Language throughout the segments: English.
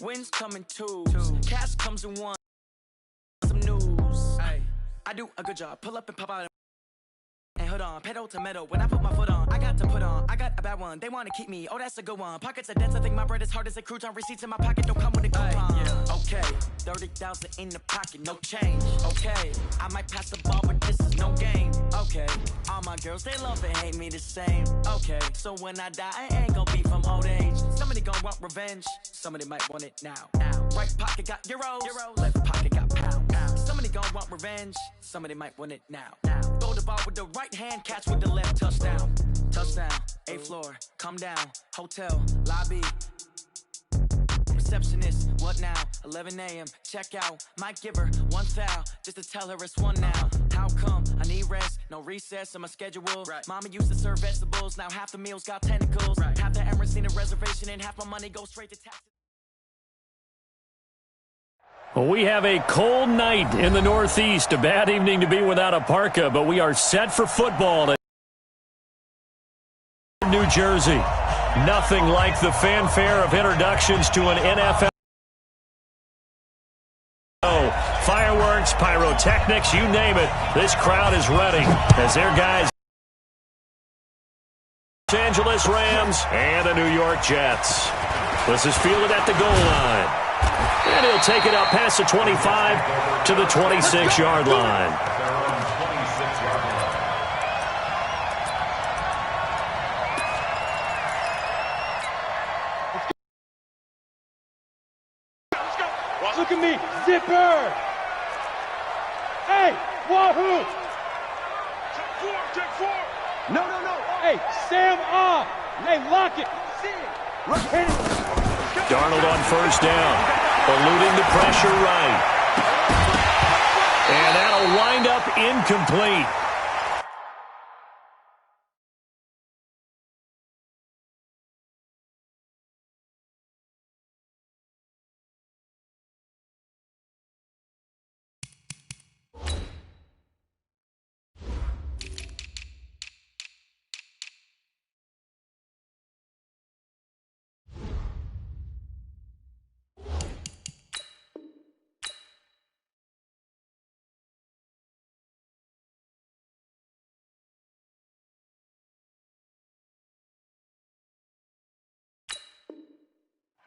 Wins come in twos. Cash comes in one. Some news. Ay. I do a good job. Pull up and pop out. And hold on, pedal to metal. When I put my foot on, I got to put on. I got a bad one. They want to keep me. Oh, that's a good one. Pockets are dense. I think my bread is hard as a crouton. Receipts in my pocket don't come with a coupon. Yeah. Okay, 30,000 in the pocket, no change. Okay, I might pass the ball, but this is no game. Okay, all my girls, they love and hate me the same. Okay, so when I die, I ain't gonna be from old age. Somebody gonna want revenge. Somebody might want it now. Right pocket got euros. Left pocket got pounds. Somebody gonna want revenge. Somebody might want it now. Throw the ball with the right hand, catch with the left, touchdown. Touchdown, 8th floor, come down, hotel, lobby. Receptionist, what now? 11 a.m., check out. Might give her one foul, just to tell her it's one now. How come? I need rest, no recess in my schedule. Right. Mama used to serve vegetables, now half the meals got tentacles. Right. Half the Emirates need a reservation and half my money goes straight to taxes. Well, we have a cold night in the Northeast. A bad evening to be without a parka, but we are set for football in New Jersey. Nothing like the fanfare of introductions to an NFL. Fireworks, pyrotechnics, you name it. This crowd is ready as their guys. Los Angeles Rams and the New York Jets. This is fielded at the goal line. And he'll take it up past the 25 to the 26-yard line. Look at me, zipper! Hey, wahoo! Check four! No. Hey, Sam off! Hey, lock it! Hit it! Darnold on first down, eluding the pressure right. And that'll wind up incomplete.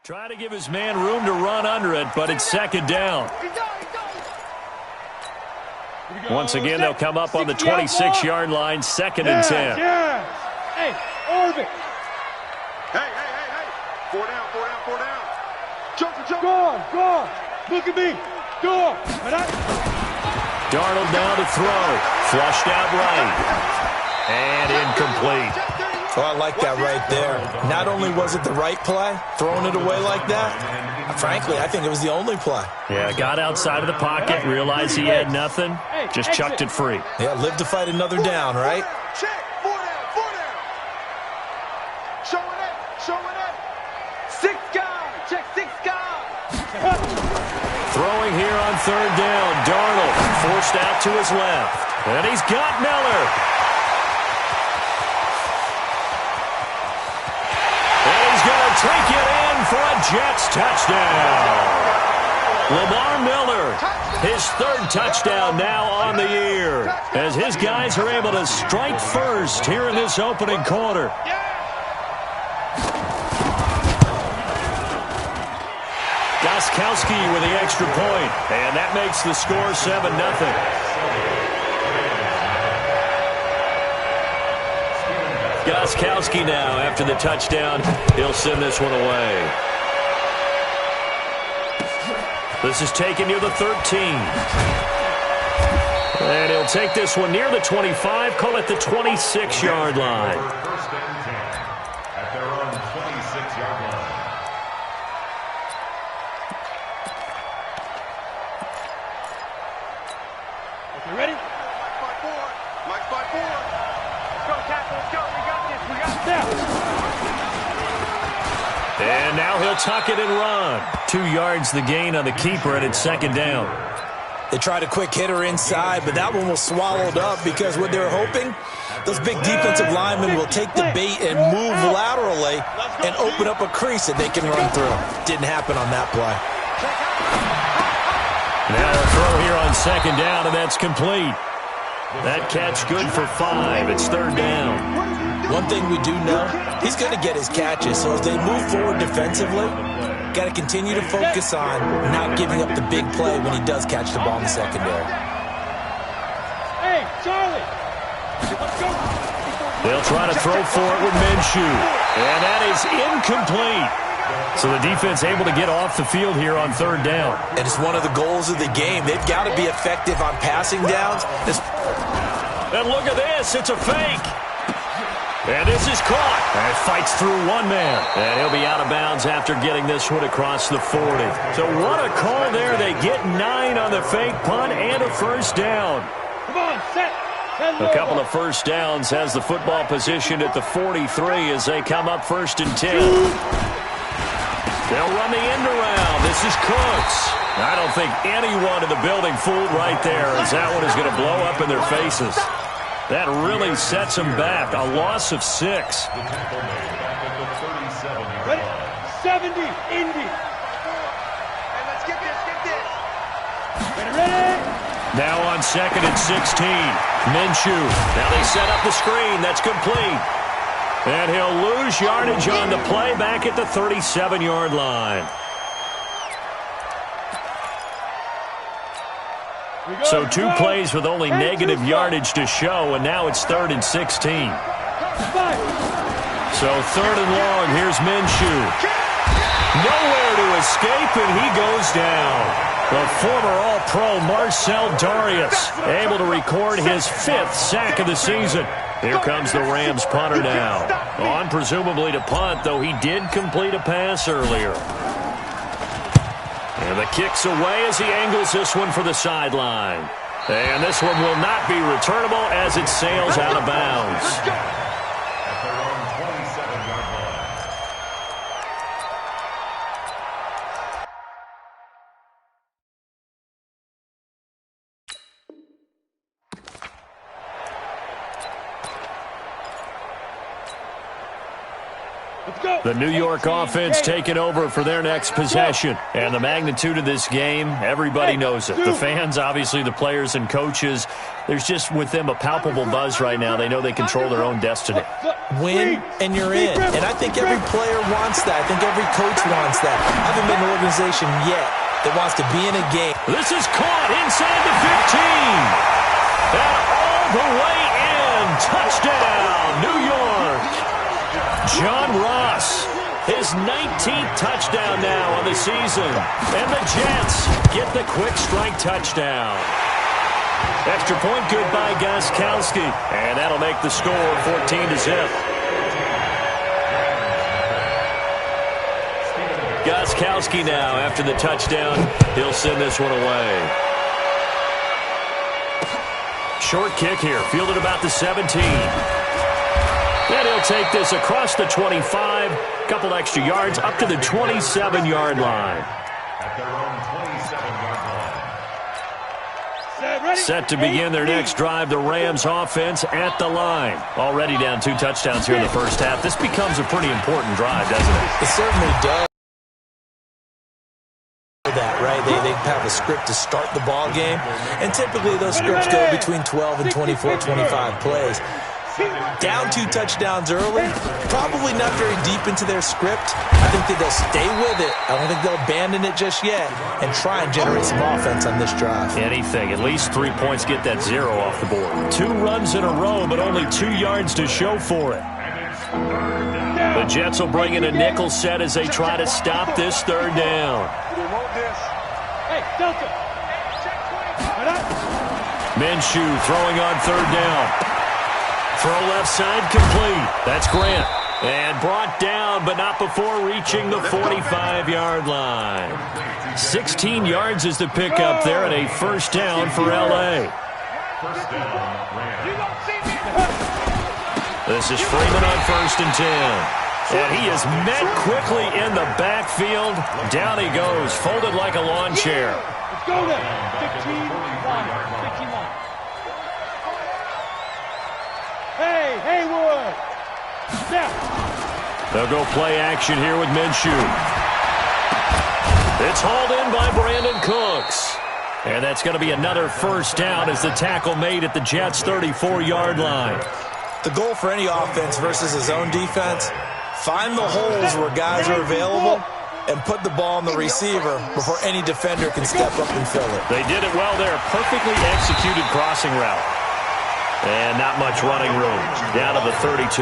Try to give his man room to run under it, but it's second down. Once again, they'll come up on the 26-yard line, 2nd and 10. Hey, Orbit. Hey. 4 down. Jump. Go on. Look at me. Go on. Darnold down to throw. Flushed out right. And incomplete. Oh, I like that right there. Not only was it the right play, throwing it away like that, frankly, I think it was the only play. Yeah, got outside of the pocket, realized he had nothing, just chucked it free. Yeah, live to fight another down, right? Check, 4 down. Showing it. 6 guys. Check 6 guys. Throwing here on 3rd down. Darnold forced out to his left. And he's got Miller. Take it in for a Jets touchdown. Lamar Miller, his 3rd touchdown now on the year, as his guys are able to strike first here in this opening quarter. Gostkowski with the extra point, and that makes the score 7-0. Gostkowski now, after the touchdown, he'll send this one away. This is taken near the 13. And he'll take this one near the 25, call it the 26-yard line. At their own 26-yard line. You ready? Mike 5-4. Let's go, tackle. Let's go. We got this. And now he'll tuck it and run. 2 yards the gain on the keeper, and it's 2nd down. They tried a quick hitter inside, but that one was swallowed up because what they were hoping, those big defensive linemen will take the bait and move laterally and open up a crease that they can run through. Didn't happen on that play. Now a throw here on second down, and that's complete. That catch good for 5. It's third down. One thing we do know, he's going to get his catches. So as they move forward defensively, got to continue to focus on not giving up the big play when he does catch the ball in the secondary. Hey, Charlie! Let's go! They'll try to throw for it with Minshew. And that is incomplete. So the defense able to get off the field here on third down. And it's one of the goals of the game. They've got to be effective on passing downs. And look at this. It's a fake. And this is caught. And it fights through one man. And he'll be out of bounds after getting this one across the 40. So what a call there. They get 9 on the fake punt and a first down. Come on, set! A couple of first downs has the football positioned at the 43 as they come up first and 10. They'll run the end around. This is Cooks. I don't think anyone in the building fooled right there as that one is going to blow up in their faces. That really sets them back. A loss of 6. Ready? 70, Indy. Hey, let's get this, Ready? Now on second and 16. Minshew. Now they set up the screen. That's complete. And he'll lose yardage on the play back at the 37-yard line. So 2 plays with only negative yardage to show, and now it's third and 16. So third and long, here's Minshew. Nowhere to escape, and he goes down. The former All-Pro Marcel Darius able to record his 5th sack of the season. Here comes the Rams punter now. On presumably to punt, though he did complete a pass earlier. And the kick's away as he angles this one for the sideline. And this one will not be returnable as it sails out of bounds. At their own 27-yard line. The New York offense taking over for their next possession. And the magnitude of this game, everybody knows it. The fans, obviously the players and coaches, there's just with them a palpable buzz right now. They know they control their own destiny. Win, and you're in. And I think every player wants that. I think every coach wants that. I haven't been an organization yet that wants to be in a game. This is caught inside the 15. And all the way in. Touchdown, New York. John Ross, his 19th touchdown now on the season. And the Jets get the quick strike touchdown. Extra point good by Gostkowski. And that'll make the score 14-0. Gostkowski now after the touchdown. He'll send this one away. Short kick here, fielded about the 17. And he'll take this across the 25, couple extra yards up to the 27-yard line. At their own 27-yard line. Set to begin their next drive, the Rams offense at the line. Already down 2 touchdowns here in the first half. This becomes a pretty important drive, doesn't it? It certainly does. That, right? They have a script to start the ball game, and typically those scripts go between 12 and 24, 25 plays. Down 2 touchdowns early, probably not very deep into their script. I think that they'll stay with it. I don't think they'll abandon it just yet and try and generate some offense on this drive. Anything, at least 3 points, get that 0 off the board. 2 runs in a row, but only 2 yards to show for it. The Jets will bring in a nickel set as they try to stop this third down. Hey, Delta. Minshew throwing on third down. Throw left side complete. That's Grant. And brought down, but not before reaching the 45-yard line. 16 yards is the pickup there, and a first down for L.A. First down, Rams. This is Freeman on first and 10. And he is met quickly in the backfield. Down he goes, folded like a lawn chair. Go there. 15 line. 15 line. Hey, Haywood. Now. They'll go play action here with Minshew. It's hauled in by Brandon Cooks. And that's going to be another first down as the tackle made at the Jets' 34-yard line. The goal for any offense versus his own defense, find the holes where guys are available and put the ball on the receiver before any defender can step up and fill it. They did it well there. Perfectly executed crossing route. And not much running room. Down to the 32.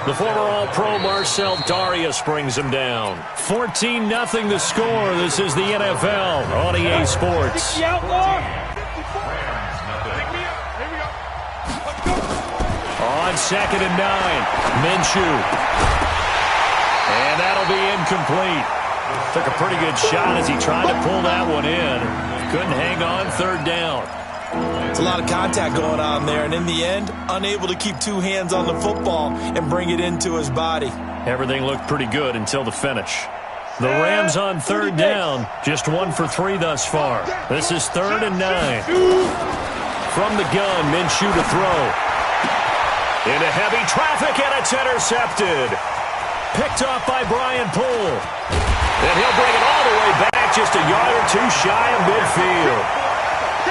The former All-Pro Marcel Darius brings him down. 14-0 the score. This is the NFL on EA Sports. On 2nd and 9, Minshew. And that'll be incomplete. Took a pretty good shot as he tried to pull that one in. Couldn't hang on, 3rd down. It's a lot of contact going on there, and in the end, unable to keep 2 hands on the football and bring it into his body. Everything looked pretty good until the finish. The Rams on 3rd down, just 1 for 3 thus far. This is 3rd and 9. From the gun, Minshew to throw. Into heavy traffic, and it's intercepted. Picked off by Brian Poole. And he'll bring it all the way back, just a yard or 2 shy of midfield.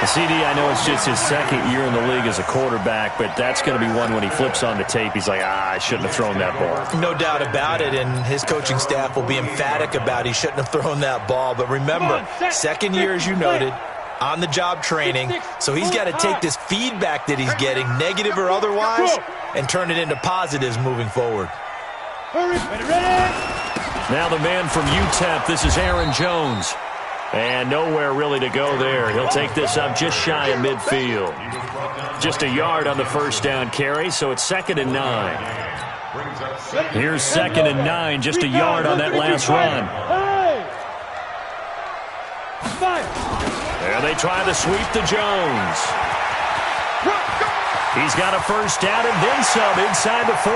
CD, I know it's just his 2nd year in the league as a quarterback, but that's going to be one when he flips on the tape. He's like, I shouldn't have thrown that ball. No doubt about it, and his coaching staff will be emphatic about he shouldn't have thrown that ball. But remember, 2nd year, as you noted, on-the-job training, so he's got to take this feedback that he's getting, negative or otherwise, and turn it into positives moving forward. Now the man from UTEP, this is Aaron Jones. And nowhere really to go there. He'll take this up just shy of midfield. Just a yard on the 1st down carry, so it's 2nd and 9. Here's 2nd and 9, just a yard on that last run. There they try to sweep to Jones. He's got a 1st down and then some inside the 40.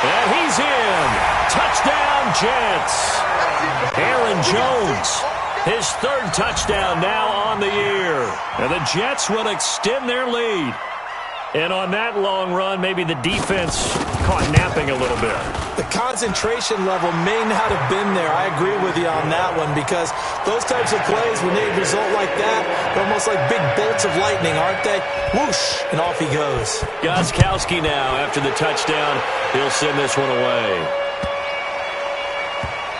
And he's in. Touchdown, Jets. Aaron Jones, his 3rd touchdown now on the year. And the Jets will extend their lead. And on that long run, maybe the defense caught napping a little bit. The concentration level may not have been there. I agree with you on that one, because those types of plays, when they result like that, they're almost like big bolts of lightning, aren't they? Whoosh, and off he goes. Gostkowski now, after the touchdown, he'll send this one away.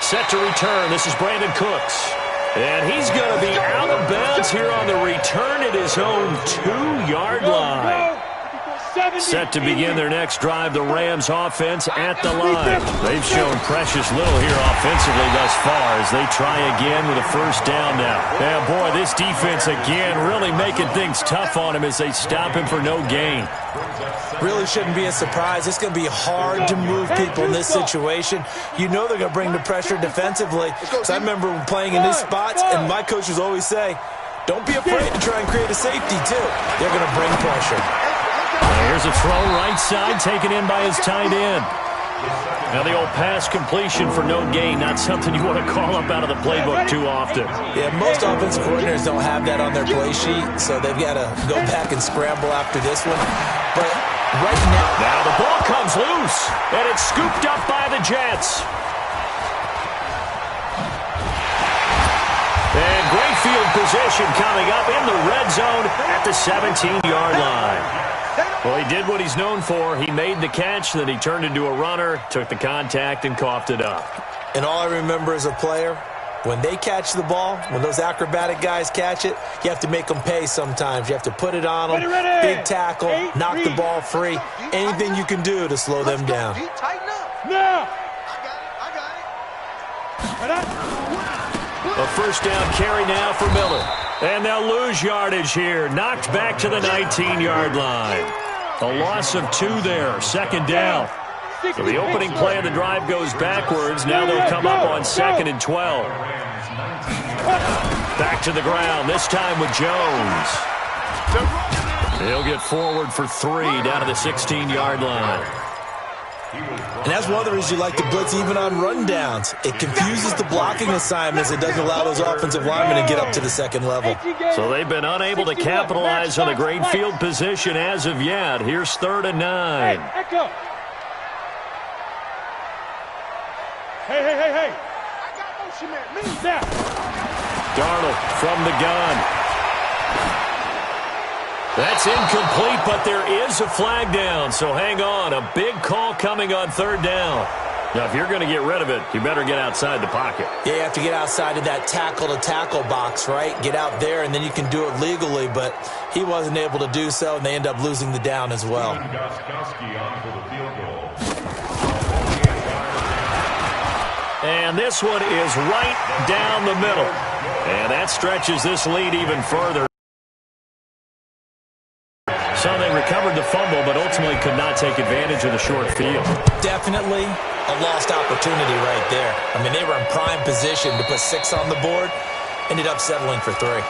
Set to return. This is Brandon Cooks. And he's going to be out of bounds here on the return at his own 2-yard line. Set to begin their next drive, the Rams offense at the line. They've shown precious little here offensively thus far as they try again with a 1st down now. And boy, this defense again really making things tough on him as they stop him for no gain. Really shouldn't be a surprise. It's going to be hard to move people in this situation. You know they're going to bring the pressure defensively. So I remember playing in these spots, and my coaches always say, don't be afraid to try and create a safety, too. They're going to bring pressure. Here's a throw right side, taken in by his tight end. Now the old pass completion for no gain, not something you want to call up out of the playbook too often. Yeah, most offensive coordinators don't have that on their play sheet, so they've got to go back and scramble after this one. But right now the ball comes loose, and it's scooped up by the Jets. And great field position coming up in the red zone at the 17-yard line. Well, he did what he's known for. He made the catch, then he turned into a runner, took the contact, and coughed it up. And all I remember as a player, when they catch the ball, when those acrobatic guys catch it, you have to make them pay sometimes. You have to put it on them, big tackle, knock the ball free, anything you can do to slow them down. Now! A 1st down carry now for Miller. And they'll lose yardage here. Knocked back to the 19-yard line. A loss of 2 there. 2nd down. So the opening play of the drive goes backwards. Now they'll come up on 2nd and 12. Back to the ground, this time with Jones. He'll get forward for 3 down to the 16-yard line. And that's one of the reasons you like to blitz even on rundowns. It confuses the blocking assignments. It doesn't allow those offensive linemen to get up to the second level. So they've been unable to capitalize on the great field position as of yet. Here's 3rd and 9. Echo. Hey. I got motion man. Me. Snap. Darnold from the gun. That's incomplete, but there is a flag down, so hang on. A big call coming on 3rd down. Now, if you're going to get rid of it, you better get outside the pocket. Yeah, you have to get outside of that tackle-to-tackle box, right? Get out there, and then you can do it legally, but he wasn't able to do so, and they end up losing the down as well. And this one is right down the middle. And that stretches this lead even further. So they recovered the fumble, but ultimately could not take advantage of the short field. Definitely a lost opportunity right there. I mean, they were in prime position to put 6 on the board, ended up settling for 3.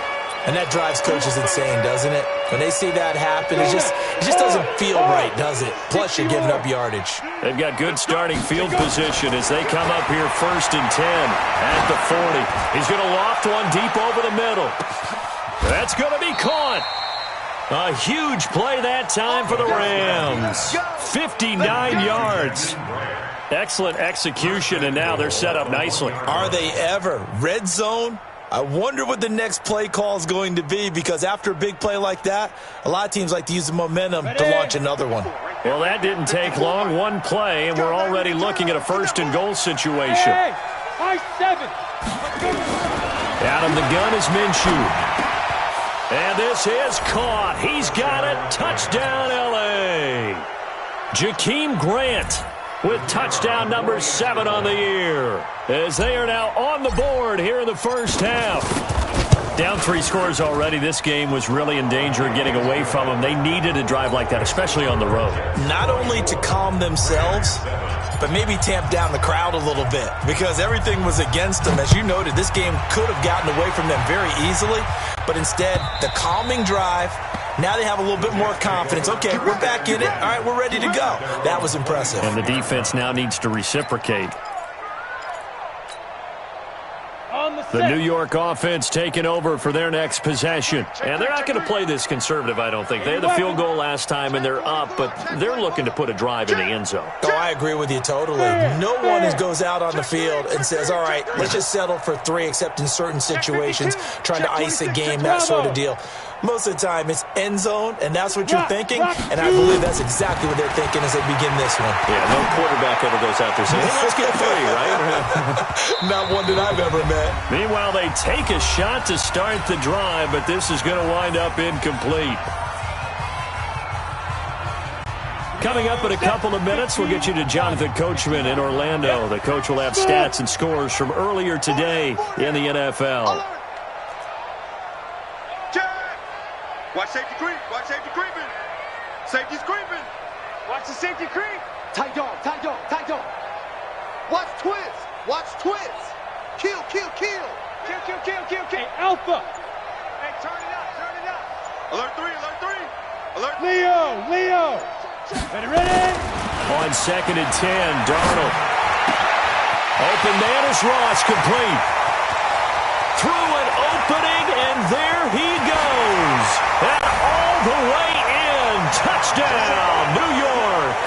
And that drives coaches insane, doesn't it? When they see that happen, it just doesn't feel right, does it? Plus, you're giving up yardage. They've got good starting field position as they come up here 1st and 10 at the 40. He's going to loft one deep over the middle. That's going to be caught. A huge play that time for the Rams. 59 yards. Excellent execution, and now they're set up nicely. Are they ever? Red zone? I wonder what the next play call is going to be, because after a big play like that, a lot of teams like to use the momentum to launch another one. Well, that didn't take long. One play, and we're already looking at a 1st and goal situation. Hey, 5-7. Out of the gun is Minshew. And this is caught. He's got it. Touchdown, L.A. Jakeem Grant with touchdown number 7 on the year, as they are now on the board here in the first half. Down 3 scores already. This game was really in danger of getting away from them. They needed a drive like that, especially on the road. Not only to calm themselves, but maybe tamp down the crowd a little bit, because everything was against them. As you noted, this game could have gotten away from them very easily, but instead, the calming drive, now they have a little bit more confidence. Okay, we're back in it. All right, we're ready to go. That was impressive. And the defense now needs to reciprocate. The New York offense taking over for their next possession. And they're not going to play this conservative, I don't think. They had the field goal last time, and they're up, but they're looking to put a drive in the end zone. Oh, I agree with you totally. No one goes out on the field and says, all right, let's just settle for 3, except in certain situations, trying to ice a game, that sort of deal. Most of the time, it's end zone, and that's what you're thinking, and I believe that's exactly what they're thinking as they begin this one. Yeah, no quarterback ever goes out there saying, hey, let's get 3, right? Not one that I've ever met. Meanwhile, they take a shot to start the drive, but this is going to wind up incomplete. Coming up in a couple of minutes, we'll get you to Jonathan Coachman in Orlando. The coach will have stats and scores from earlier today in the NFL. Watch safety creep. Watch safety creeping. Safety's creeping. Watch the safety creep. Tight dog, tight dog, tight dog. Watch twist. Watch twist. Kill, kill, kill. Kill, kill, kill, kill, kill. Hey, Alpha. Hey, turn it up, turn it up. Alert 3, alert 3. Alert. Leo. Ready? On 2nd and 10, Darnold. Open man is Ross, complete. Through an opening, and there he goes. And all the way in. Touchdown, New York.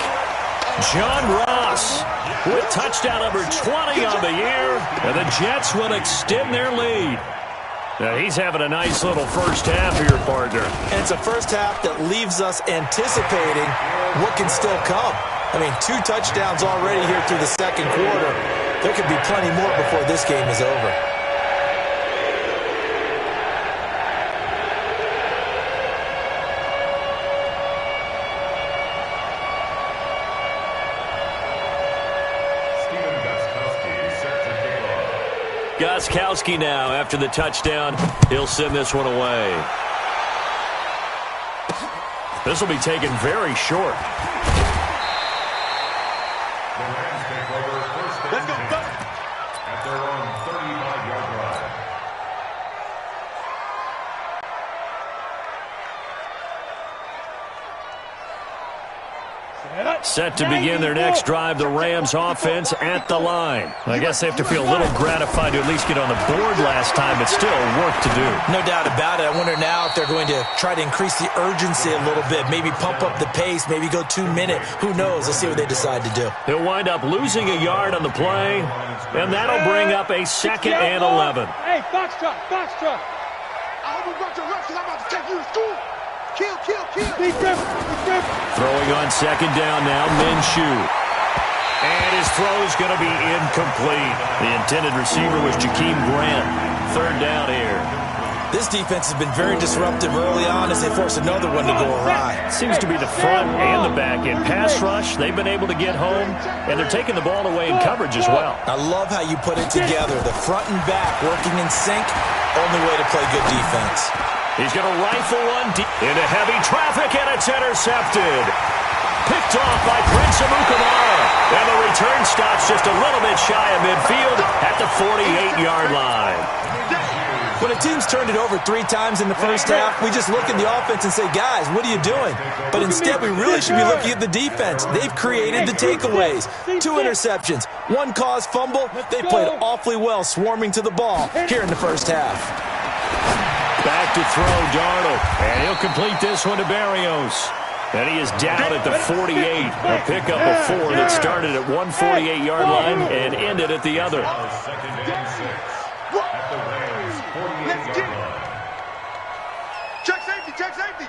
John Ross with touchdown number 20 on the year. And the Jets will extend their lead. Now, he's having a nice little first half here, partner. And it's a first half that leaves us anticipating what can still come. I mean, 2 touchdowns already here through the second quarter. There could be plenty more before this game is over. Gostkowski now, after the touchdown, he'll send this one away. This will be taken very short. The Rams take over 1st and 10 at their own 35-yard line. Set up. Set to begin their next drive, the Rams offense at the line. I guess they have to feel a little gratified to at least get on the board last time, but still work to do. No doubt about it. I wonder now if they're going to try to increase the urgency a little bit, maybe pump up the pace, maybe go 2-minute. Who knows? Let's see what they decide to do. He'll wind up losing a yard on the play, and that'll bring up a 2nd and 11. Hey, foxtrot, foxtrot. I hope you got your reps because I'm about to take you to school. Kill, kill, kill. Deep grip, deep grip. Throwing on 2nd down now, Minshew. And his throw is going to be incomplete. The intended receiver was Jakeem Grant. 3rd down here. This defense has been very disruptive early on as they force another one to go awry. Seems to be the front and the back end. Pass rush, they've been able to get home, and they're taking the ball away in coverage as well. I love how you put it together. The front and back working in sync, only way to play good defense. He's going to rifle one deep into heavy traffic, and it's intercepted. Picked off by Prince Amukamara. And the return stops just a little bit shy of midfield at the 48-yard line. When a team's turned it over 3 times in the first half, we just look at the offense and say, guys, what are you doing? But instead, we really should be looking at the defense. They've created the takeaways. 2 interceptions, 1 caused fumble. They played awfully well swarming to the ball here in the first half. Back to throw, Darnold. And he'll complete this one to Berrios. And he is down at the 48. A pickup of 4 that started at one 48-yard line and ended at the other. Check safety, check safety.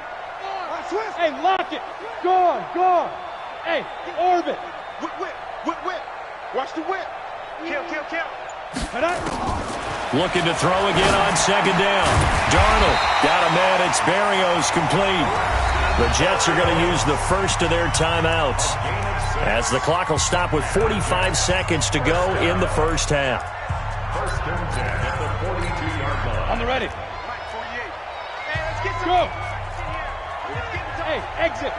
Hey, lock it. Go on, go on. Hey, orbit. Whip, whip, whip, whip. Watch the whip. Kill, kill, kill. Looking to throw again on 2nd down. Darnold got a man. It's Berrios complete. The Jets are going to use the first of their timeouts as the clock will stop with 45 seconds to go in the first half. 1st and 10 at the 42-yard line. On the ready. Mike, 48. Hey, let's get some. Go. Let's get some. Hey, exit.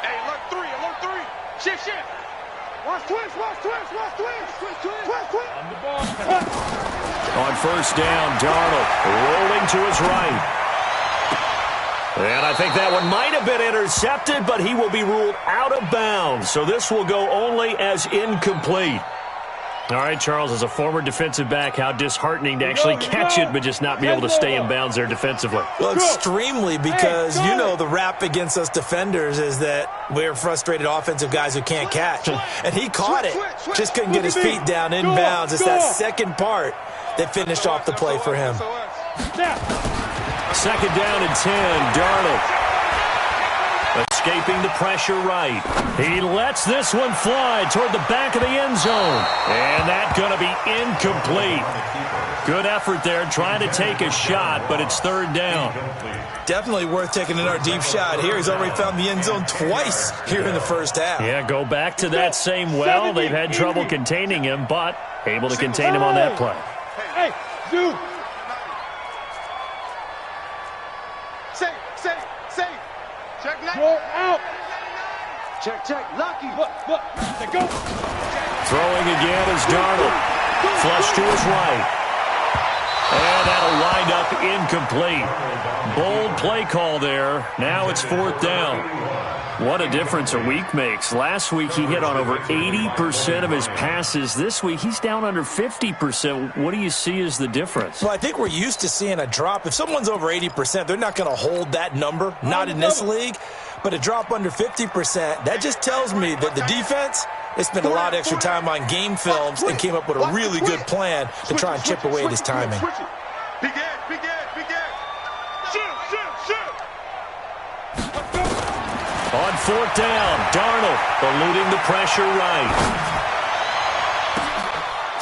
Hey, alert 3, alert 3. Shift, shift. Watch twist, watch twist, watch twist. Twist, twist. Twist, twist. On the ball. On 1st down, Darnold rolling to his right. And I think that one might have been intercepted, but he will be ruled out of bounds. So this will go only as incomplete. All right, Charles, as a former defensive back, how disheartening to actually catch it, but just not be able to stay in bounds there defensively. Well, extremely, because you know the rap against us defenders is that we're frustrated offensive guys who can't catch. And he caught it, just couldn't get his feet down in bounds. It's that second part that finished off the play for him. 2nd down and 10, Darnold. Escaping the pressure right. He lets this one fly toward the back of the end zone. And that's going to be incomplete. Good effort there trying to take a shot, but it's 3rd down. Definitely worth taking another deep shot here. He's already found the end zone twice here in the first half. Yeah, go back to that same well. They've had trouble containing him, but able to contain him on that play. Hey, dude. Safe. Check, Go out. check, lucky. Look, go. Throwing again is Darnold. Flush to his right. And that'll wind up incomplete. Bold play call there. Now it's 4th down. What a difference a week makes. Last week he hit on over 80% of his passes. This week he's down under 50%. What do you see as the difference? Well, I think we're used to seeing a drop. If someone's over 80%, they're not going to hold that number, not in this league. But a drop under 50%, that just tells me that the defense, they spent a lot of extra time on game films and came up with a really good plan to try and chip away at his timing. Big edge, big edge, big edge. Shoot. On 4th down, Darnold eluding the pressure right.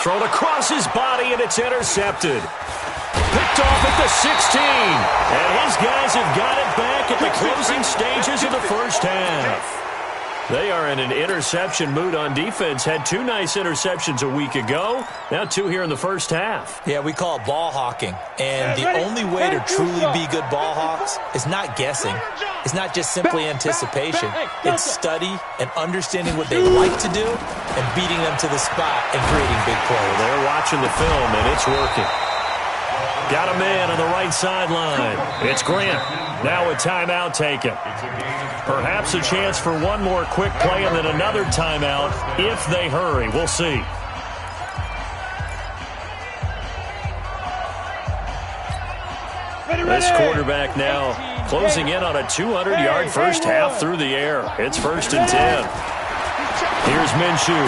Thrown across his body, and it's intercepted. Picked off at the 16. And his guys have got it back at the closing stages of the first half. They are in an interception mood on defense. Had 2 nice interceptions a week ago. Now 2 here in the first half. Yeah, we call it ball hawking. And the only way to truly be good ball hawks is not guessing. It's not just simply anticipation. It's study and understanding what they like to do and beating them to the spot and creating big plays. They're watching the film, and it's working. Got a man on the right sideline. It's Grant. Now a timeout taken. Perhaps a chance for one more quick play and then another timeout if they hurry. We'll see. This quarterback now closing in on a 200-yard first half through the air. It's 1st and 10. Here's Minshew.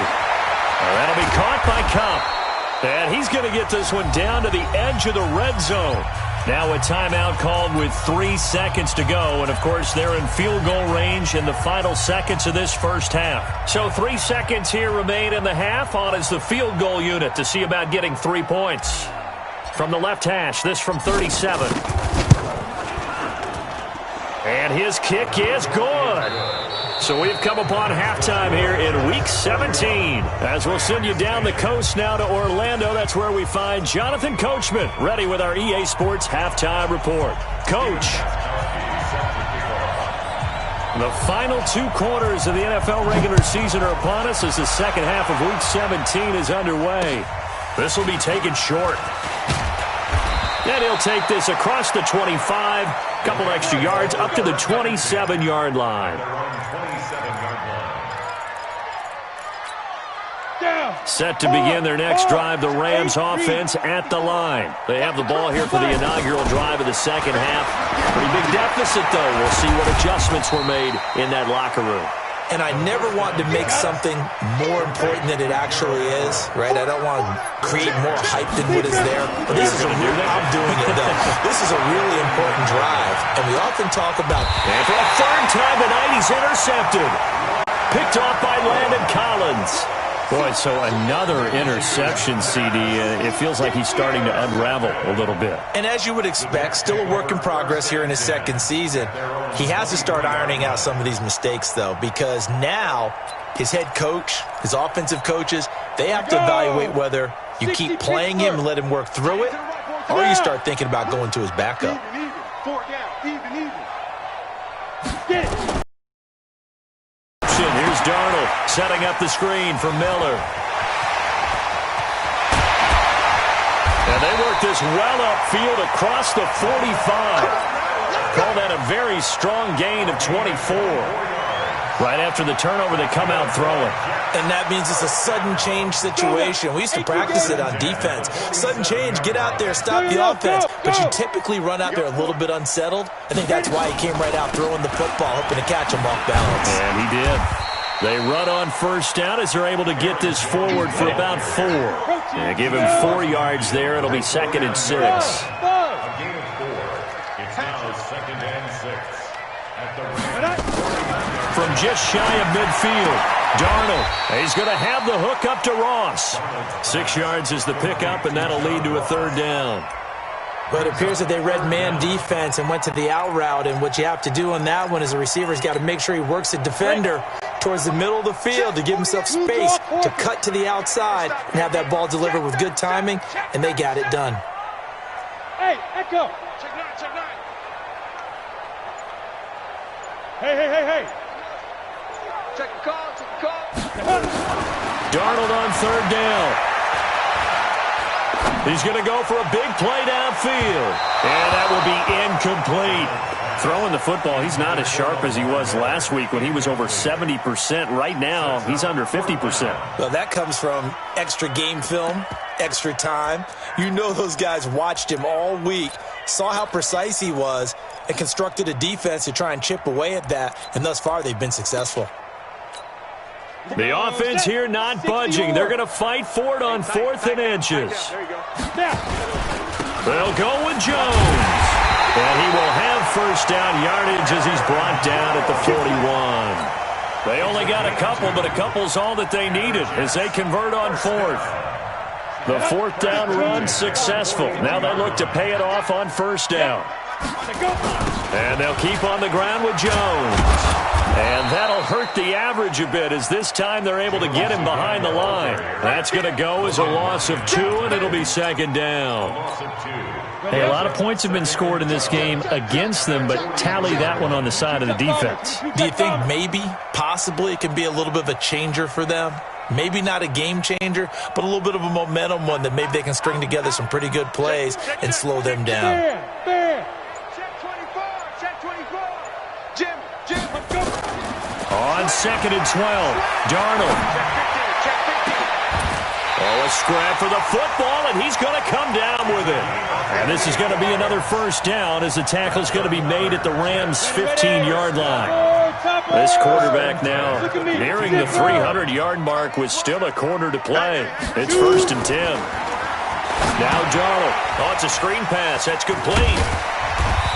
That'll be caught by Kupp. And he's going to get this one down to the edge of the red zone. Now a timeout called with 3 seconds to go. And, of course, they're in field goal range in the final seconds of this first half. So 3 seconds here remain in the half. On is the field goal unit to see about getting 3 points. From the left hash, this from 37. And his kick is good. So we've come upon halftime here in Week 17. As we'll send you down the coast now to Orlando. That's where we find Jonathan Coachman ready with our EA Sports Halftime Report. Coach. The final 2 quarters of the NFL regular season are upon us as the second half of Week 17 is underway. This will be taken short. And he'll take this across the 25, couple extra yards up to the 27-yard line. Set to begin their next drive, the Rams offense at the line. They have the ball here for the inaugural drive of the second half. Pretty big deficit, though. We'll see what adjustments were made in that locker room. And I never want to make something more important than it actually is, right? I don't want to create more hype than what is there. But this is I'm doing it, though. This is a really important drive. And we often talk about... And for a third time tonight, he's intercepted. Picked off by Landon Collins. Boy, so another interception, CD. It feels like he's starting to unravel a little bit. And as you would expect, still a work in progress here in his second season. He has to start ironing out some of these mistakes, though, because now his head coach, his offensive coaches, they have to evaluate whether you keep playing him and let him work through it, or you start thinking about going to his backup. Get it. Here's Darnold setting up the screen for Miller. And they work this well upfield across the 45. Call that a very strong gain of 24. Right after the turnover, they come out throwing. And that means it's a sudden change situation. We used to practice it on defense. Sudden change, get out there, stop the offense. But you typically run out there a little bit unsettled. I think that's why he came right out throwing the football, hoping to catch him off balance. And he did. They run on first down as they're able to get this forward for about 4. Yeah, give him 4 yards there. It'll be 2nd and 6. A gain of 4. It's now 2nd and 6. At the from just shy of midfield, Darnold. He's going to have the hook up to Ross. 6 yards is the pickup, and that'll lead to a 3rd down. But it appears that they read man defense and went to the out route, and what you have to do on that one is the receiver's got to make sure he works the defender towards the middle of the field to give himself space to cut to the outside and have that ball delivered with good timing, and they got it done. Hey, Echo. Check 9, check 9. Hey. Check the call, check the call. Darnold on 3rd down. He's going to go for a big play downfield. And that will be incomplete. Throwing the football, he's not as sharp as he was last week when he was over 70%. Right now, he's under 50%. Well, that comes from extra game film, extra time. You know those guys watched him all week, saw how precise he was, and constructed a defense to try and chip away at that. And thus far, they've been successful. The offense here not budging. They're going to fight for it on 4th and inches. They'll go with Jones. And he will have first down yardage as he's brought down at the 41. They only got a couple, but a couple's all that they needed as they convert on 4th. The 4th down run successful. Now they look to pay it off on 1st down. And they'll keep on the ground with Jones. And that'll hurt the average a bit as this time they're able to get him behind the line. That's going to go as a loss of 2, and it'll be 2nd down. Hey, a lot of points have been scored in this game against them, but tally that one on the side of the defense. Do you think maybe, possibly, it can be a little bit of a changer for them? Maybe not a game changer, but a little bit of a momentum one that maybe they can string together some pretty good plays and slow them down. Check 24. Check 24. Jim, let's go. On 2nd and 12, Darnold. Check 15. Oh, a scrap for the football, and he's going to come down with it. And this is going to be another first down as the tackle is going to be made at the Rams' 15-yard line. This quarterback now nearing the 300-yard mark with still a quarter to play. It's 1st and 10. Now Darnold. Oh, it's a screen pass. That's complete.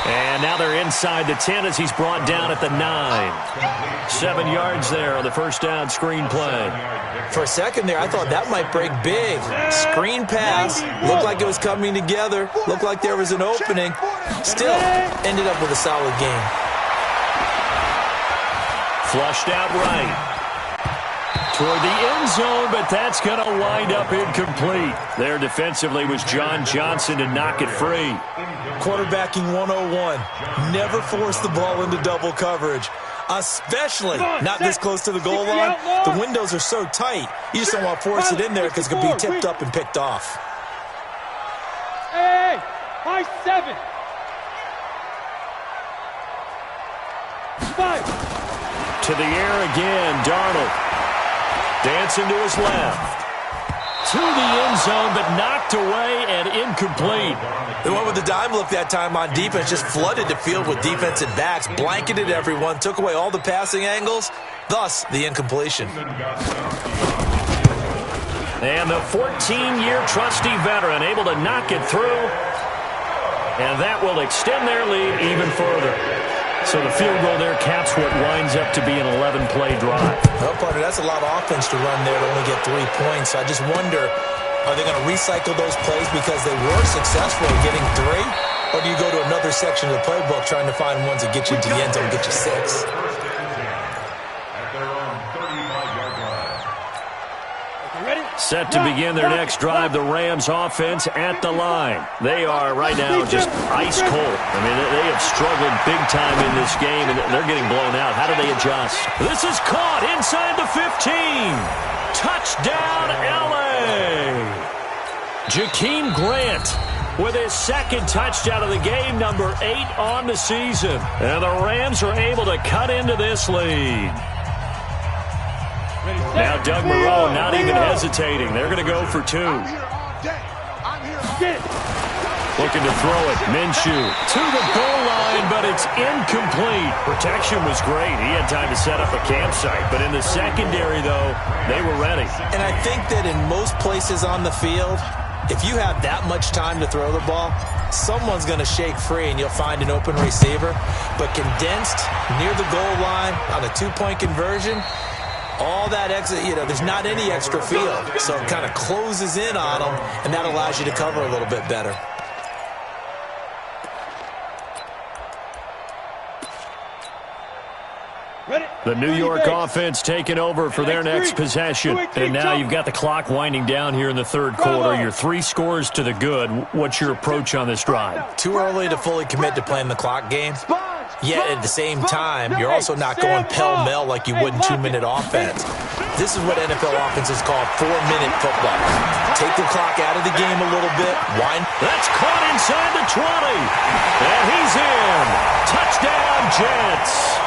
And now they're inside the 10 as he's brought down at the 9. 7 yards there on the first down screen play. For a second there, I thought that might break big. Screen pass. Looked like it was coming together. Looked like there was an opening. Still ended up with a solid game. Flushed out right. Toward the end zone, but that's going to wind up incomplete. There defensively was John Johnson to knock it free. Quarterbacking 101. Never force the ball into double coverage, especially not this close to the goal line. The windows are so tight, you just don't want to force it in there because it could be tipped up and picked off. Hey, high 7. 5. To the air again, Darnold. Dancing to his left. To the end zone, but knocked away and incomplete. They went with the dime look that time on defense, just flooded the field with defensive backs, blanketed everyone, took away all the passing angles, thus the incompletion. And the 14-year trusty veteran able to knock it through, and that will extend their lead even further. So the field goal there caps what winds up to be an 11-play drive. Well, partner, that's a lot of offense to run there to only get 3 points. So I just wonder, are they going to recycle those plays because they were successful in getting 3? Or do you go to another section of the playbook trying to find ones that get you into the end zone and get you 6? Set to begin their next drive, the Rams offense at the line. They are right now just ice cold. I mean, they have struggled big time in this game, and they're getting blown out. How do they adjust? This is caught inside the 15. Touchdown, L.A. Jakeem Grant with his 2nd touchdown of the game, number 8 on the season. And the Rams are able to cut into this lead. Now Doug Moreau not even hesitating. They're going to go for 2. Looking to throw it. Minshew to the goal line, but it's incomplete. Protection was great. He had time to set up a campsite. But in the secondary, though, they were ready. And I think that in most places on the field, if you have that much time to throw the ball, someone's going to shake free and you'll find an open receiver. But condensed near the goal line on a 2-point conversion, all that extra, there's not any extra field. So it kind of closes in on them, and that allows you to cover a little bit better. The New York offense taking over for their next possession. And now you've got the clock winding down here in the 3rd quarter. You're 3 scores to the good. What's your approach on this drive? Too early to fully commit to playing the clock game. Yet at the same time, you're also not going pell-mell like you would in 2-minute offense. This is what NFL offenses call 4-minute football. Take the clock out of the game a little bit. Wind. That's caught inside the 20. And he's in. Touchdown, Jets.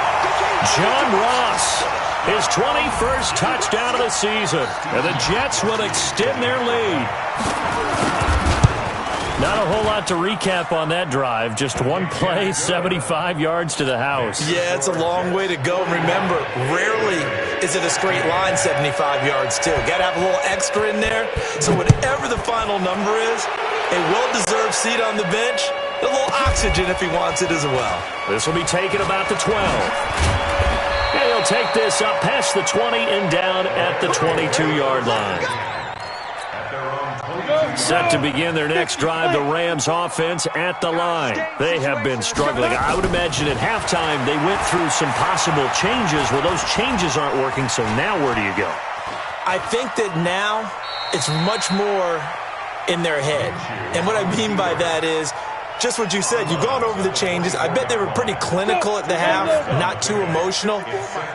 John Ross, his 21st touchdown of the season. And the Jets will extend their lead. Not a whole lot to recap on that drive. Just one play, 75 yards to the house. Yeah, it's a long way to go. Remember, rarely is it a straight line 75 yards, too. Got to have a little extra in there. So whatever the final number is, a well-deserved seat on the bench, a little oxygen if he wants it as well. This will be taken about the 12. And he'll take this up past the 20 and down at the 22-yard line. Set to begin their next drive, the Rams offense at the line. They have been struggling. I would imagine at halftime they went through some possible changes. Well, those changes aren't working, so now where do you go? I think that now it's much more in their head. And what I mean by that is just what you said. You've gone over the changes. I bet they were pretty clinical at the half, not too emotional.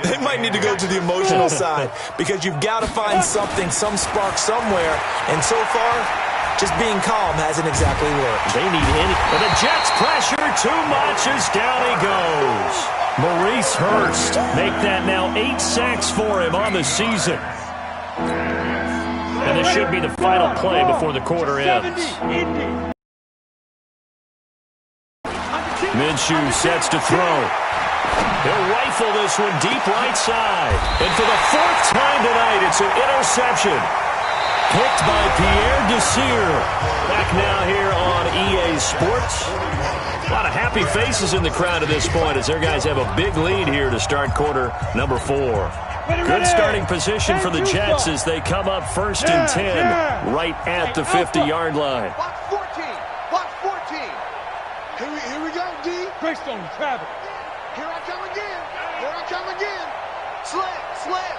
They might need to go to the emotional side because you've got to find something, some spark somewhere. And so far, just being calm hasn't exactly worked. They need any. And the Jets pressure too much as down he goes. Maurice Hurst make that now 8 sacks for him on the season. And this should be the final play before the quarter ends. Minshew sets to throw. He'll rifle this one deep right side. And for the 4th time tonight, it's an interception. Picked by Pierre Desir. Back now here on EA Sports. A lot of happy faces in the crowd at this point as their guys have a big lead here to start quarter number 4. Good starting position for the Jets as they come up 1st and 10 right at the 50-yard line. Box 14. Box 14. Here we go, D. Greystone, travel. Here I come again. Here I come again. Slam.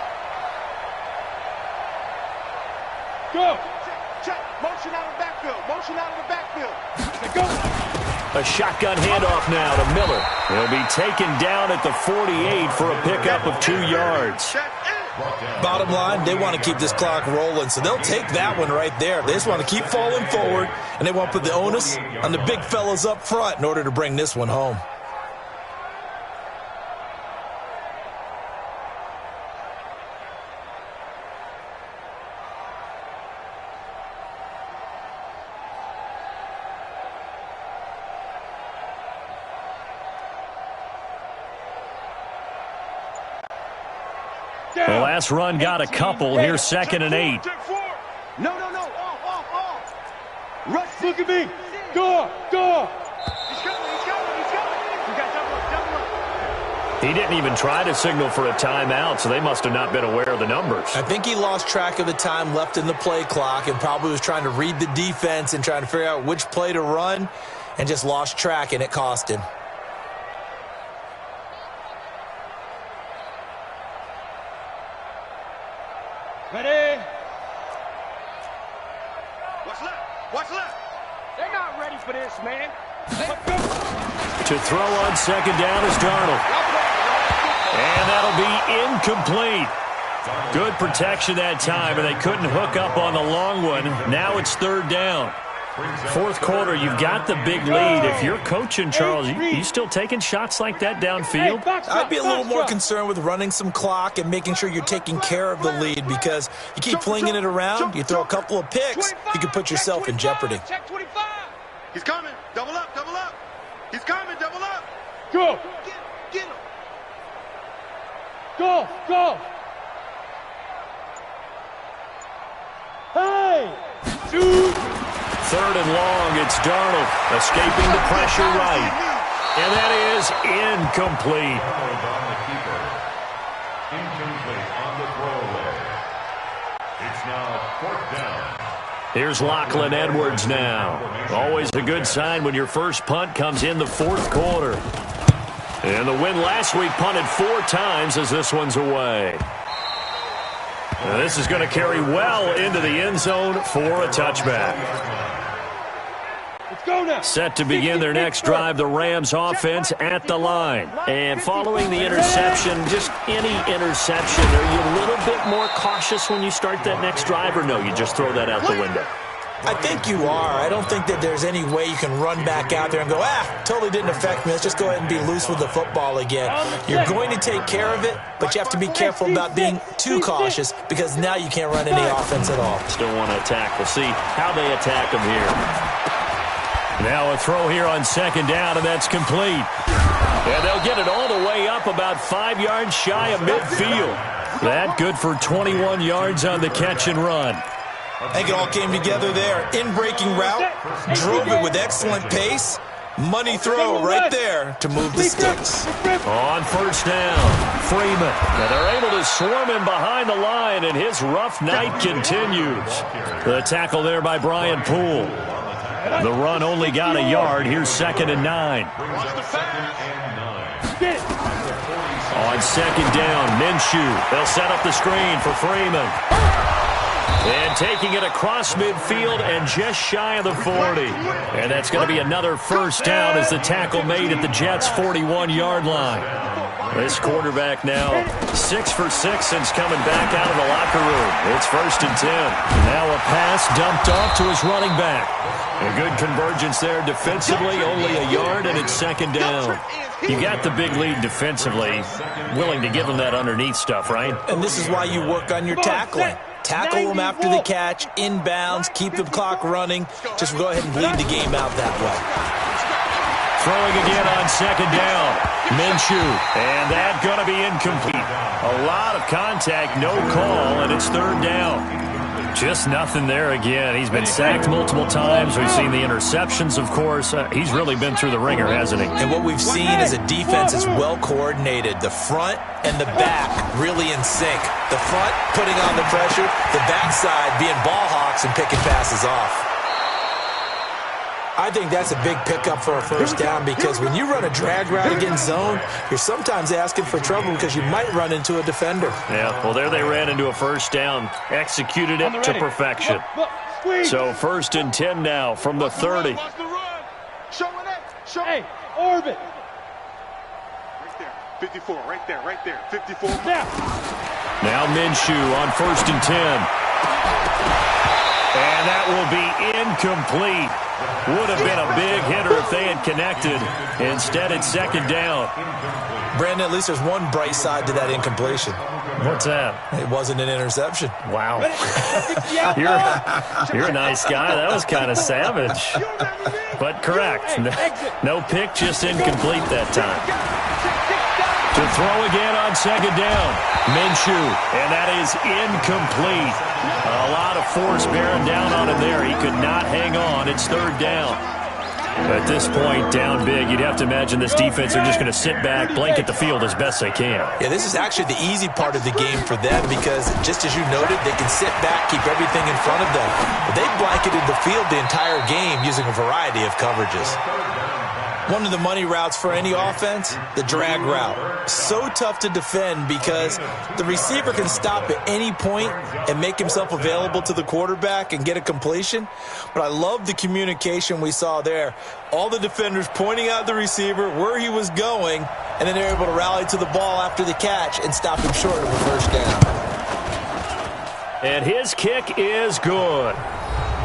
Go. Check. Motion out of the backfield. Motion out of the backfield. Go. A shotgun handoff now to Miller. He'll be taken down at the 48 for a pickup of 2 yards. Bottom line, they want to keep this clock rolling, so they'll take that one right there. They just want to keep falling forward, and they want to put the onus on the big fellas up front in order to bring this one home. The last run got a couple. Here's 2nd and 8. No. Off. Rush. Look at me. Go. He's coming. You got double up. He didn't even try to signal for a timeout, so they must have not been aware of the numbers. I think he lost track of the time left in the play clock and probably was trying to read the defense and trying to figure out which play to run and just lost track, and it cost him. Ready? What's left? They're not ready for this, man. To throw on 2nd down is Darnold. And that'll be incomplete. Good protection that time, and they couldn't hook up on the long one. Now it's 3rd down. 4th quarter, you've got the big lead. If you're coaching, Charles, you still taking shots like that downfield? I'd be a little more concerned with running some clock and making sure you're taking care of the lead because you keep flinging it around, you throw a couple of picks, you can put yourself in jeopardy. Check 25. He's coming. Double up. He's coming. Double up. Go. Get him. Go. Hey. Shoot. 3rd and long, it's Darnold escaping the pressure right. And that is incomplete. Incomplete on the throwaway. It's now 4th down. Here's Lachlan Edwards now. Always a good sign when your first punt comes in the 4th quarter. And the win last week punted 4 times as this one's away. Now this is going to carry well into the end zone for a touchback. Set to begin their next drive, the Rams offense at the line. And following the interception, just any interception, are you a little bit more cautious when you start that next drive, or no, you just throw that out the window? I think you are. I don't think that there's any way you can run back out there and go, totally didn't affect me. Let's just go ahead and be loose with the football again. You're going to take care of it, but you have to be careful about being too cautious because now you can't run any offense at all. Still want to attack. We'll see how they attack them here. Now a throw here on 2nd down, and that's complete. And they'll get it all the way up about 5 yards shy of midfield. That good for 21 yards on the catch and run. I think it all came together there. In-breaking route, drove it with excellent pace. Money throw right there to move the sticks. On 1st down, Freeman. And they're able to swarm him behind the line, and his rough night continues. The tackle there by Brian Poole. The run only got a yard. Here's 2nd and 9. On 2nd down, Minshew. They'll set up the screen for Freeman. And taking it across midfield and just shy of the 40. And that's going to be another first down as the tackle made at the Jets' 41-yard line. This quarterback now 6 for 6 since coming back out of the locker room. It's 1st and 10. Now a pass dumped off to his running back. A good convergence there defensively, only a yard, and it's 2nd down. You got the big lead defensively, willing to give them that underneath stuff, right? And this is why you work on your tackling. Tackle them after the catch, inbounds, keep the clock running. Just go ahead and bleed the game out that way. Throwing again on 2nd down. Minshew, and that's going to be incomplete. A lot of contact, no call, and it's 3rd down. Just nothing there again. He's been sacked multiple times. We've seen the interceptions, of course. He's really been through the ringer, hasn't he? And what we've seen is a defense is well coordinated. The front and the back really in sync. The front putting on the pressure, the backside being ball hawks and picking passes off. I think that's a big pickup for a first down because when you run a drag route against zone, you're sometimes asking for trouble because you might run into a defender. Yeah, well, there they ran into a first down, executed it to perfection. So 1st and 10 now from the 30. Hey, orbit. Right there, 54, right there, 54. Now Minshew on 1st and 10. And that will be incomplete. Would have been a big hitter if they had connected. Instead, it's 2nd down. Brandon, at least there's one bright side to that incompletion. What's that? It wasn't an interception. Wow. You're a nice guy. That was kind of savage. But correct. No pick, just incomplete that time. To throw again on 2nd down. Minshew, and that is incomplete. A lot of force bearing down on him there. He could not hang on. It's 3rd down. At this point, down big, you'd have to imagine this defense are just going to sit back, blanket the field as best they can. Yeah, this is actually the easy part of the game for them because, just as you noted, they can sit back, keep everything in front of them. But they blanketed the field the entire game using a variety of coverages. One of the money routes for any offense, the drag route. So tough to defend because the receiver can stop at any point and make himself available to the quarterback and get a completion. But I love the communication we saw there. All the defenders pointing out the receiver, where he was going, and then they're able to rally to the ball after the catch and stop him short of a first down. And his kick is good.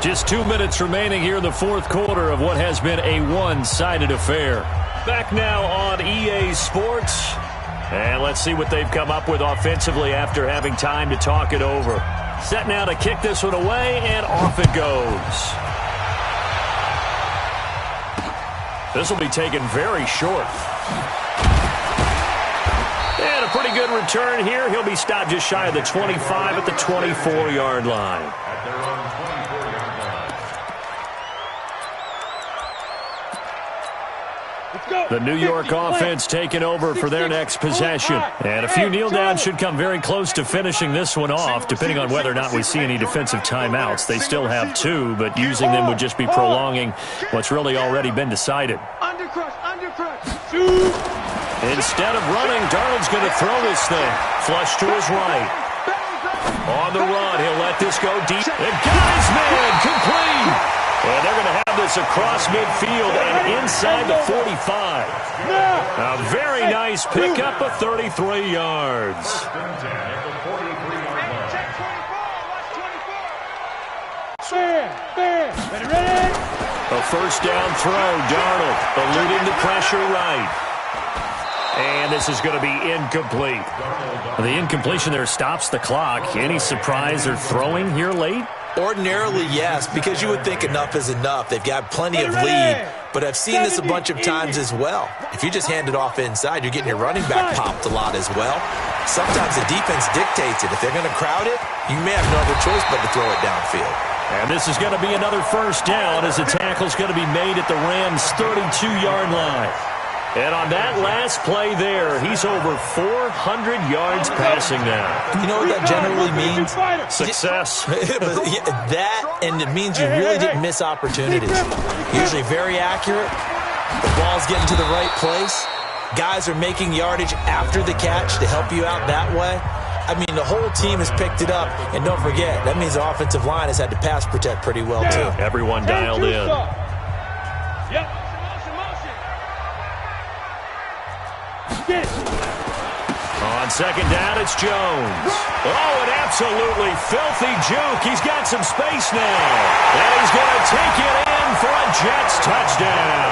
Just 2 minutes remaining here in the 4th quarter of what has been a one-sided affair. Back now on EA Sports. And let's see what they've come up with offensively after having time to talk it over. Set now to kick this one away, and off it goes. This will be taken very short. And a pretty good return here. He'll be stopped just shy of the 25 at the 24-yard line. The New York offense taking over for their next possession. And a few kneel downs should come very close to finishing this one off, depending on whether or not we see any defensive timeouts. They still have 2, but using them would just be prolonging what's really already been decided. Instead of running, Darnold's going to throw this thing. Flush to his right. On the run, he'll let this go deep. And guys, man, complete. And they're going to have this across midfield and inside the 45. A very nice pickup of 33 yards. Ready? A first down throw, Darnold eluding the pressure right. And this is going to be incomplete. The incompletion there stops the clock. Any surprise they're throwing here late? Ordinarily, yes, because you would think enough is enough. They've got plenty of lead, but I've seen this a bunch of times as well. If you just hand it off inside, you're getting your running back popped a lot as well. Sometimes the defense dictates it. If they're going to crowd it, you may have no other choice but to throw it downfield. And this is going to be another first down as the tackle's going to be made at the Rams' 32-yard line. And on that last play there, he's over 400 yards passing now. You know what that generally means? Success. That, and it means you really didn't miss opportunities. Usually very accurate. The ball's getting to the right place. Guys are making yardage after the catch to help you out that way. I mean, the whole team has picked it up. And don't forget, that means the offensive line has had to pass protect pretty well, too. Everyone dialed in. Yep. Motion. Get it. On second down, it's Jones. Oh, an absolutely filthy juke. He's got some space now. And he's going to take it in for a Jets touchdown.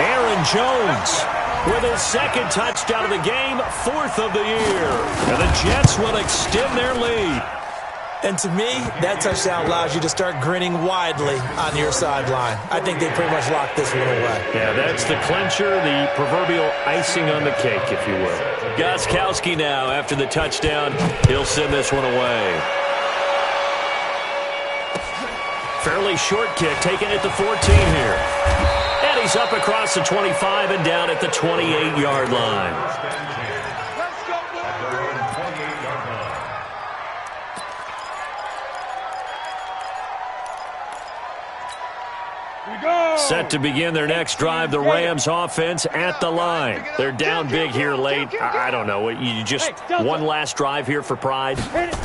Aaron Jones with his second touchdown of the game, 4th of the year. And the Jets will extend their lead. And to me, that touchdown allows you to start grinning widely on your sideline. I think they pretty much locked this one away. Yeah, that's the clincher, the proverbial icing on the cake, if you will. Gostkowski now, after the touchdown, he'll send this one away. Fairly short kick, taken at the 14 here. And he's up across the 25 and down at the 28-yard line. Set to begin their next drive, the Rams offense at the line. They're down big here late. I don't know. You just one last drive here for pride?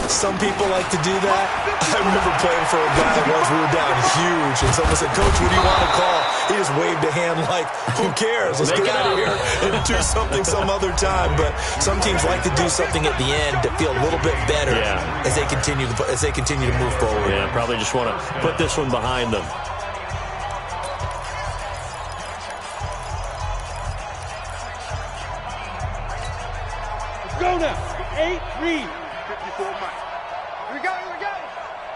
Some people like to do that. I remember playing for a guy once we were down huge, and someone said, "Coach, what do you want to call?" He just waved a hand like, "Who cares? Let's get out of here and do something some other time." But some teams like to do something at the end to feel a little bit better as they continue to move forward. Yeah, probably just want to put this one behind them. Go now. 8 read. 54 Mike. Here we go.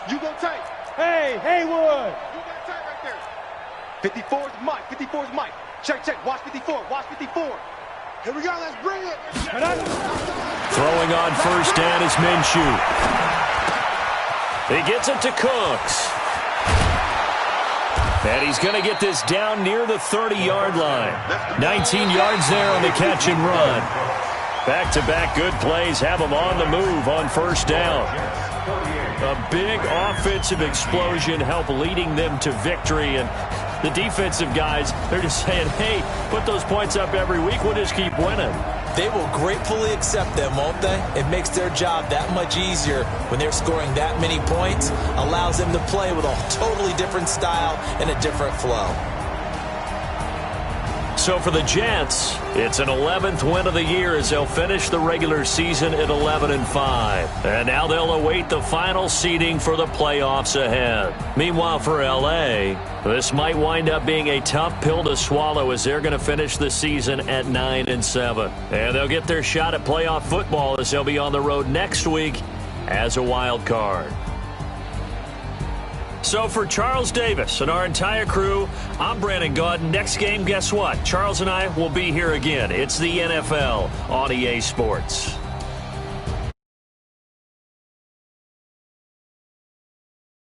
You go tight. Hey, Haywood. You got tight right there. 54 is Mike. 54 is Mike. Check. Watch 54. Here we go. Let's bring it. Throwing on first down is Minshew. He gets it to Cooks. And he's going to get this down near the 30-yard line. 19 yards there on the catch and run. Back-to-back good plays have them on the move on first down. A big offensive explosion helped leading them to victory. And the defensive guys, they're just saying, hey, put those points up every week. We'll just keep winning. They will gratefully accept them, won't they? It makes their job that much easier when they're scoring that many points. Allows them to play with a totally different style and a different flow. So for the Jets, it's an 11th win of the year as they'll finish the regular season at 11-5. And now they'll await the final seeding for the playoffs ahead. Meanwhile, for L.A., this might wind up being a tough pill to swallow as they're going to finish the season at 9-7. And they'll get their shot at playoff football as they'll be on the road next week as a wild card. So for Charles Davis and our entire crew, I'm Brandon Gaudin. Next game, guess what? Charles and I will be here again. It's the NFL on EA Sports.